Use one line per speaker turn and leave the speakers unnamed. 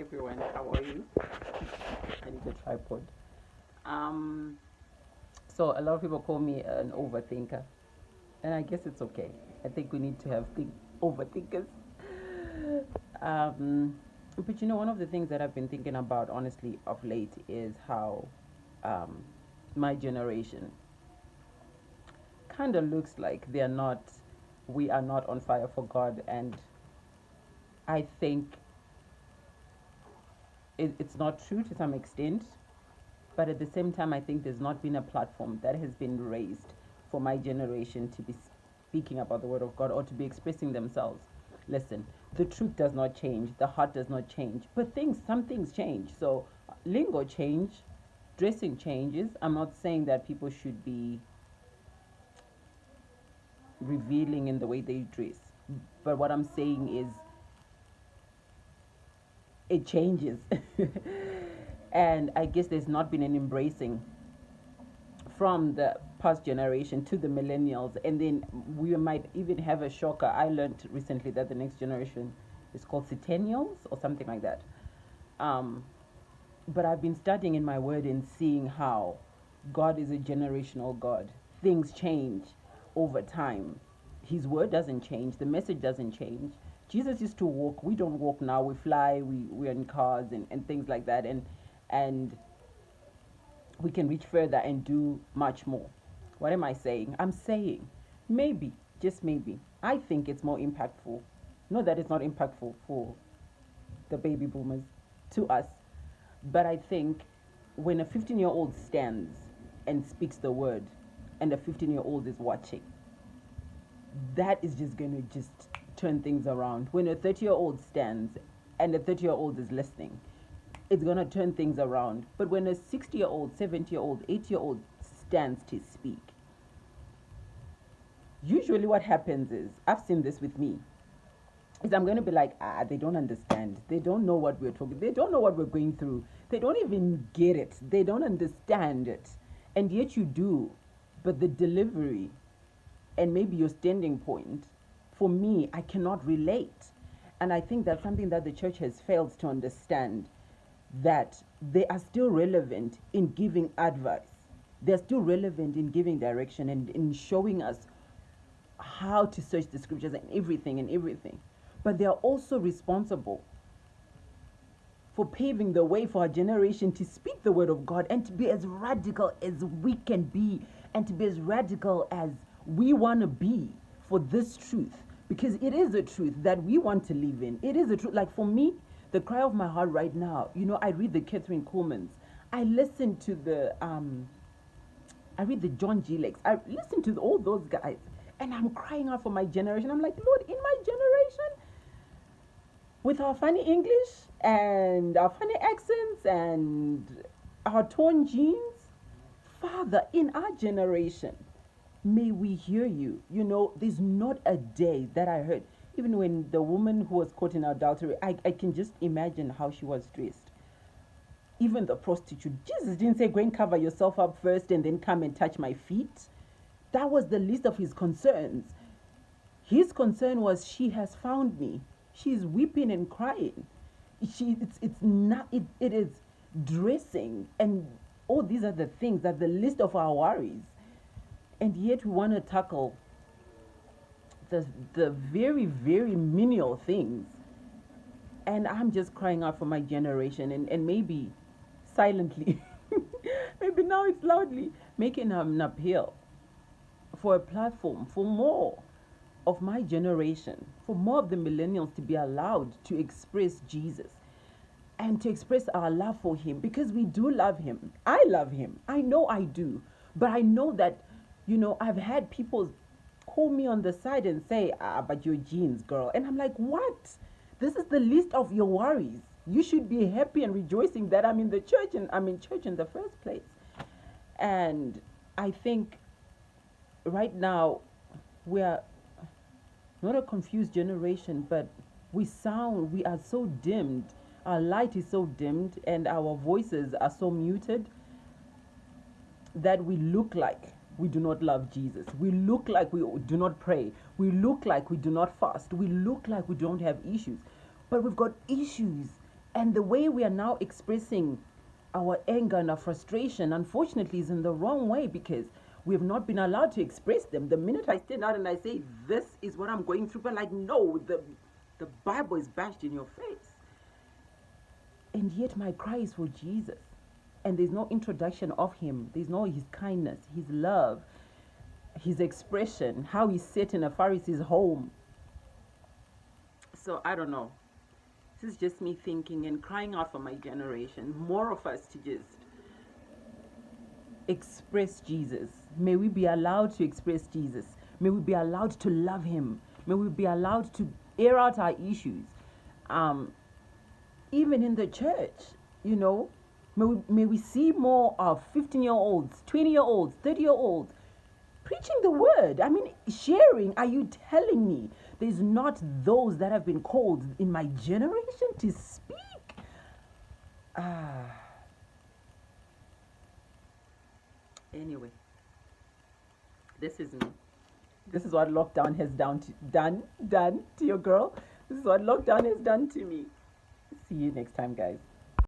everyone. How are you? I need a tripod. Um, so a lot of people call me an overthinker, and I guess it's okay. I think we need to have overthinkers. But one of the things that I've been thinking about, honestly, of late is how um, my generation kind of looks like we are not on fire for God, and I think it's not true to some extent. But at the same time, I think there's not been a platform that has been raised for my generation to be speaking about the Word of God or to be expressing themselves. Listen, the truth does not change, the heart does not change, but some things change. So lingo change, dressing changes. I'm not saying that people should be revealing in the way they dress, but what I'm saying is it changes. And I guess there's not been an embracing from the past generation to the millennials, and then we might even have a shocker. I learned recently that the next generation is called centennials or something like that. um, but I've been studying in my word and seeing how God is a generational God. Things change over time. His word doesn't change, the message doesn't change. Jesus used to walk, we don't walk now, we fly, we're in cars and things like that, and we can reach further and do much more. What am I saying? I'm saying maybe, just maybe, I think it's more impactful. Not that it's not impactful for the baby boomers, to us, but I think when a 15-year-old stands and speaks the word and a 15-year-old is watching, that is just going to just turn things around. When a 30-year-old stands and a 30-year-old is listening, it's going to turn things around. But when a 60-year-old, 70-year-old, 80-year-old stands to speak, usually what happens is, I've seen this with me, is I'm going to be like, they don't understand. They don't know what we're talking. They don't know what we're going through. They don't even get it. They don't understand it. And yet you do. But the delivery and maybe your standing point, for me, I cannot relate. And I think that's something that the church has failed to understand, that they are still relevant in giving advice. They're still relevant in giving direction and in showing us how to search the scriptures and everything. But they are also responsible for paving the way for our generation to speak the word of God and to be as radical as we can be and to be as radical as we want to be for this truth. Because it is a truth that we want to live in. It is a truth. Like for me, the cry of my heart right now, I read the Catherine Kuhlmans. I listen to I read the John G. Lakes. I listen to all those guys. And I'm crying out for my generation. I'm like, Lord, in my generation, with our funny English and our funny accents and our torn jeans, Father, in our generation, may we hear you. There's not a day that I heard. Even when the woman who was caught in adultery, I can just imagine how she was dressed. Even the prostitute, Jesus didn't say, go and cover yourself up first and then come and touch my feet. That was the least of his concerns. His concern was, she has found me. She's weeping and crying. It is dressing, and all these are the things that the list of our worries. And yet we want to tackle the very, very menial things. And I'm just crying out for my generation, and maybe silently, maybe now it's loudly, making an appeal for a platform for more of my generation, for more of the millennials to be allowed to express Jesus and to express our love for him, because we do love him. I love him. I know I do. But I know that, I've had people call me on the side and say, but your genes, girl. And I'm like, what? This is the least of your worries. You should be happy and rejoicing that I'm in the church, and I'm in church in the first place. And I think right now we are not a confused generation, but we are so dimmed. Our light is so dimmed and our voices are so muted that we look like we do not love Jesus. We look like we do not pray. We look like we do not fast. We look like we don't have issues. But we've got issues And the way we are now expressing our anger and our frustration, unfortunately, is in the wrong way, because we have not been allowed to express them. The minute I stand out and I say, this is what I'm going through, but like, no, the Bible is bashed in your face. And yet my cry is for Jesus. And there's no introduction of him. There's no his kindness, his love, his expression, how he sat in a Pharisee's home. So I don't know. This is just me thinking and crying out for my generation. More of us to just express Jesus. May we be allowed to express Jesus. May we be allowed to love him. May we be allowed to air out our issues. Even in the church, you know, may we see more of 15-year-olds, 20-year-olds, 30-year-olds preaching the word. I mean, sharing. Are you telling me there's not those that have been called in my generation to speak? Anyway, this is me. This is what lockdown has done to your girl. This is what lockdown has done to me. See you next time, guys.